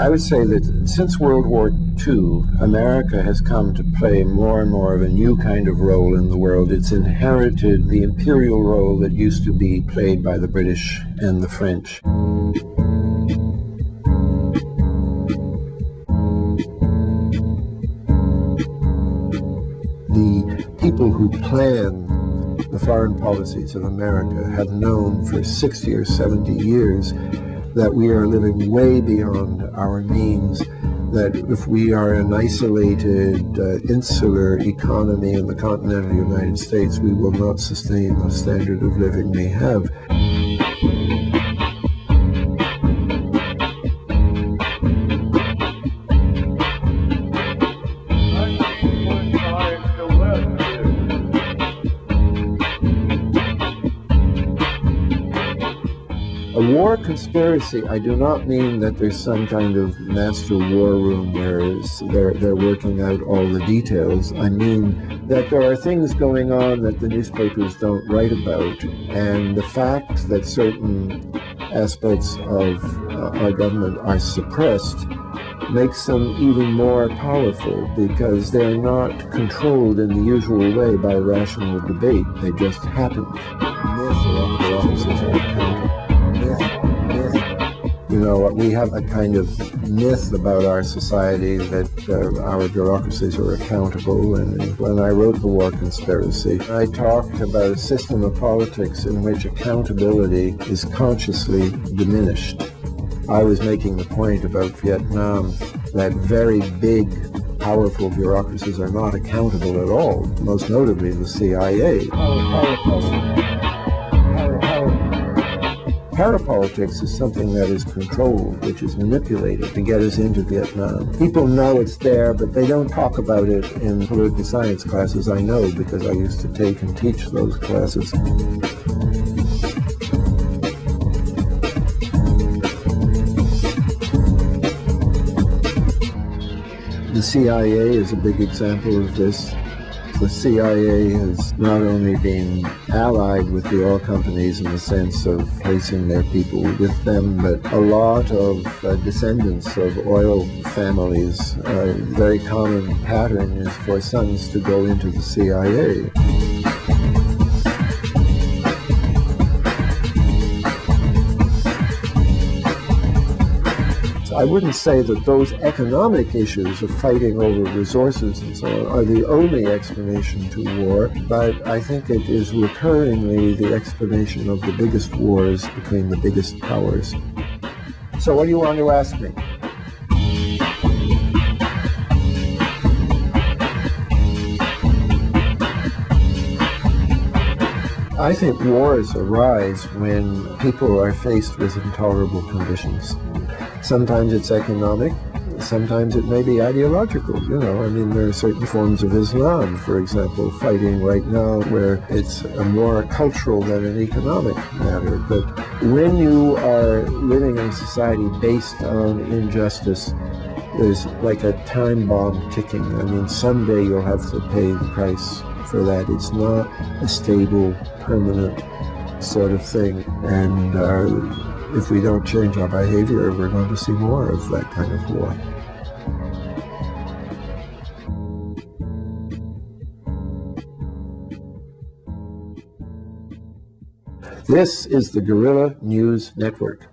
I would say that since World War II, America has come to play more and more of a new kind of role in the world. It's inherited the imperial role that used to be played by the British and the French. The people who plan the foreign policies of America have known for 60 or 70 years that we are living way beyond our means, that if we are an isolated, insular economy in the continental United States, we will not sustain the standard of living we have. A war conspiracy, I do not mean that there's some kind of master war room where they're working out all the details. I mean that there are things going on that the newspapers don't write about, and the fact that certain aspects of our government are suppressed makes them even more powerful, because they're not controlled in the usual way by rational debate. They just happen. You know, we have a kind of myth about our society that our bureaucracies are accountable, and when I wrote The War Conspiracy, I talked about a system of politics in which accountability is consciously diminished. I was making the point about Vietnam that very big, powerful bureaucracies are not accountable at all, most notably the CIA. Parapolitics is something that is controlled, which is manipulated to get us into Vietnam. People know it's there, but they don't talk about it in political science classes. I know, because I used to take and teach those classes. The CIA is a big example of this. The CIA has not only been allied with the oil companies in the sense of placing their people with them, but a lot of descendants of oil families, a very common pattern is for sons to go into the CIA. I wouldn't say that those economic issues of fighting over resources and so on are the only explanation to war, but I think it is recurringly the explanation of the biggest wars between the biggest powers. So what do you want to ask me? I think wars arise when people are faced with intolerable conditions. Sometimes it's economic, sometimes it may be ideological. You know, I mean, there are certain forms of Islam, for example, fighting right now where it's more cultural than an economic matter. But when you are living in a society based on injustice, there's like a time bomb ticking. I mean, someday you'll have to pay the price for that. It's not a stable, permanent sort of thing. And if we don't change our behavior, we're going to see more of that kind of war. This is the Guerrilla News Network.